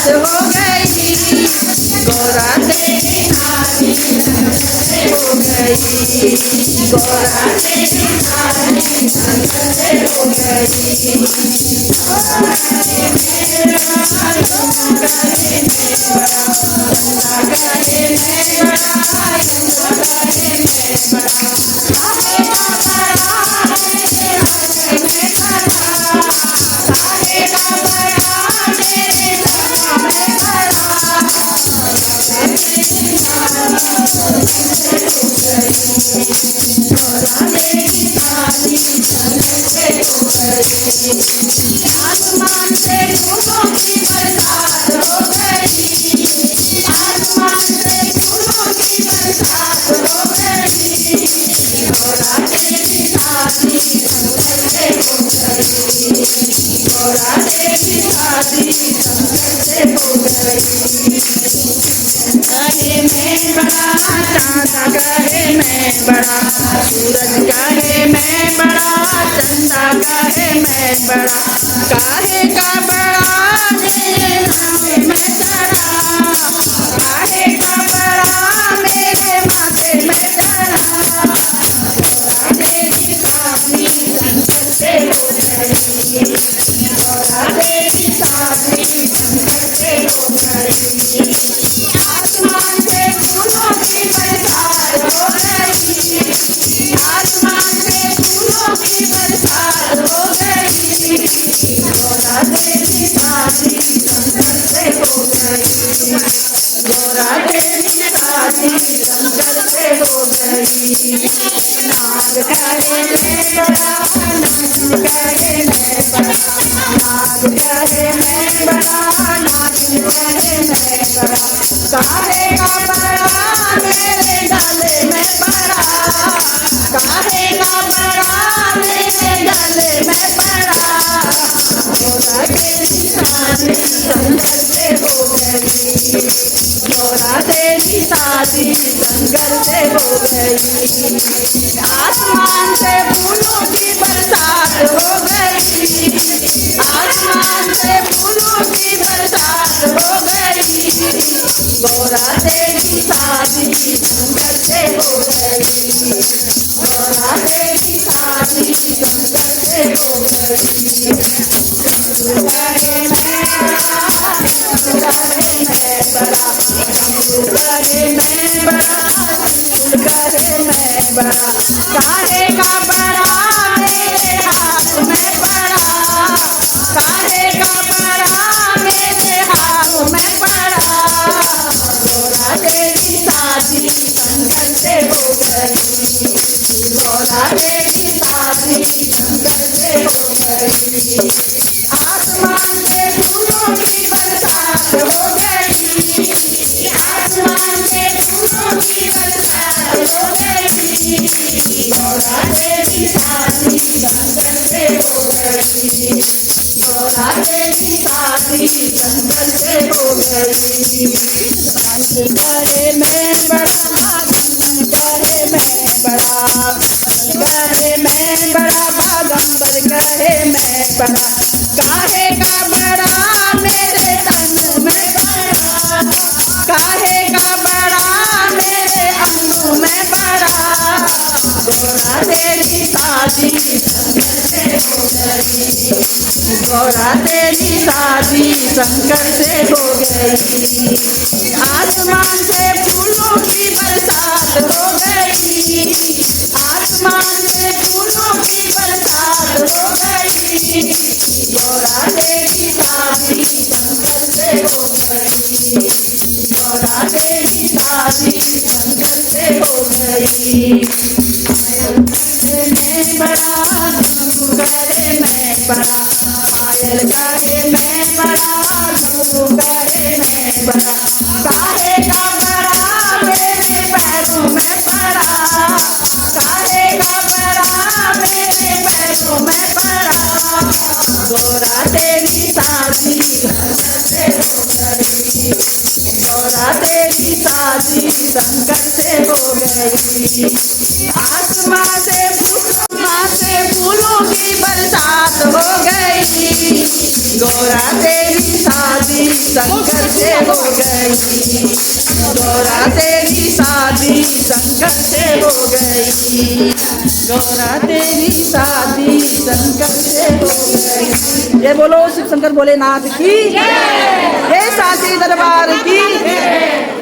बरसात हो गई, गौरा तेरी शादी संगत से हो गई, गौरा तेरी शादी संगत से हो गई। आसमान से फूलों की बरसात हो गई, आसमान से फूलों की बरसात हो गई, गौरा तेरी शादी संगत से हो गई, गौरा तेरी शादी संगत से हो गई। कहे मैं बड़ा चांद कहे मैं बड़ा, सूरज कहे मैं बड़ा, चंदा कहे मैं बड़ा, काहे का बड़ा मेरे नाम में चढ़ा, काहे का बड़ा मेरे माथे में चढ़ा, गौरा तेरी शादी संगत से हो गई, गौरा तेरी शादी संगत से हो गई। आसमान से फूलों की बरसात हो गई, आसमान से फूलों की बरसात हो गई, गौरा तेरी शादी संगत से हो गई, गौरा तेरी शादी संगत से हो गई। नाग कहे मैं बड़ा, नागिन कहे मैं बड़ा, नाग कहे मैं बड़ा, नागिन कहे मैं बड़ा, काहे का बड़ा मेरे गले में पड़ा, काहे का बड़ा मेरे गले में पड़ा, गौरा तेरी शादी संगत से हो गई, गौरा तेरी शादी संगत से हो गई। आसमान से फूलों की बरसात हो गई, आसमान से फूलों की बरसात हो गई, गौरा तेरी शादी संगत से हो गई, गौरा तेरी शादी संगत से हो गई। कहे मैं बड़ा, कहे मैं बड़ा, कहे मैं बड़ा, कहे मैं बड़ा, काहे का बड़ा मेरे हाथ में पड़ा, काहे का बड़ा मेरे हाथ में पड़ा, गौरा तेरी शादी संगत से हो गई, गौरा तेरी शादी संगत से हो गई। आसमान से फूलों की बरसात हो गई, आसमान से फूलों की बरसात हो गई, गौरा तेरी शादी संगत से हो गई, गौरा तेरी शादी संगत से हो गई। कहे मैं बड़ा, कहे मैं बड़ा, कहे मैं बड़ा, बागंबर कहे मैं बड़ा, काहे का बड़ा मेरे तन में बड़ा, काहे का बड़ा मेरे अंगों में बड़ा, गौरा तेरी शादी संगत से हो गई, गौरा तेरी शादी संगत से हो गई। आसमान से फूलों की बरसात हो गई, आसमान से फूलों की बरसात हो गई, गौरा तेरी शादी संगत से हो गई, गौरा तेरी शादी संगत से हो गई। मैं बड़ा, घुंघरू कहे मैं बड़ा, पायल कहे मैं बड़ा, घुंघरू कहे मैं बड़ा, काहे का बड़ा मेरे पैरों में पड़ा, काहे का बड़ा मेरे पैरों में पड़ा, गौरा तेरी शादी संगत से हो गई, गौरा तेरी शादी संगत से हो गई। आसमान से फूलों की बरसात हो गई, गौरा तेरी शादी शंकर से हो गई। गौरा तेरी शादी शंकर से हो गई। गौरा तेरी शादी शंकर से हो गई। ये बोलो शिव शंकर भोलेनाथ की जय। ये शादी दरबार की जय।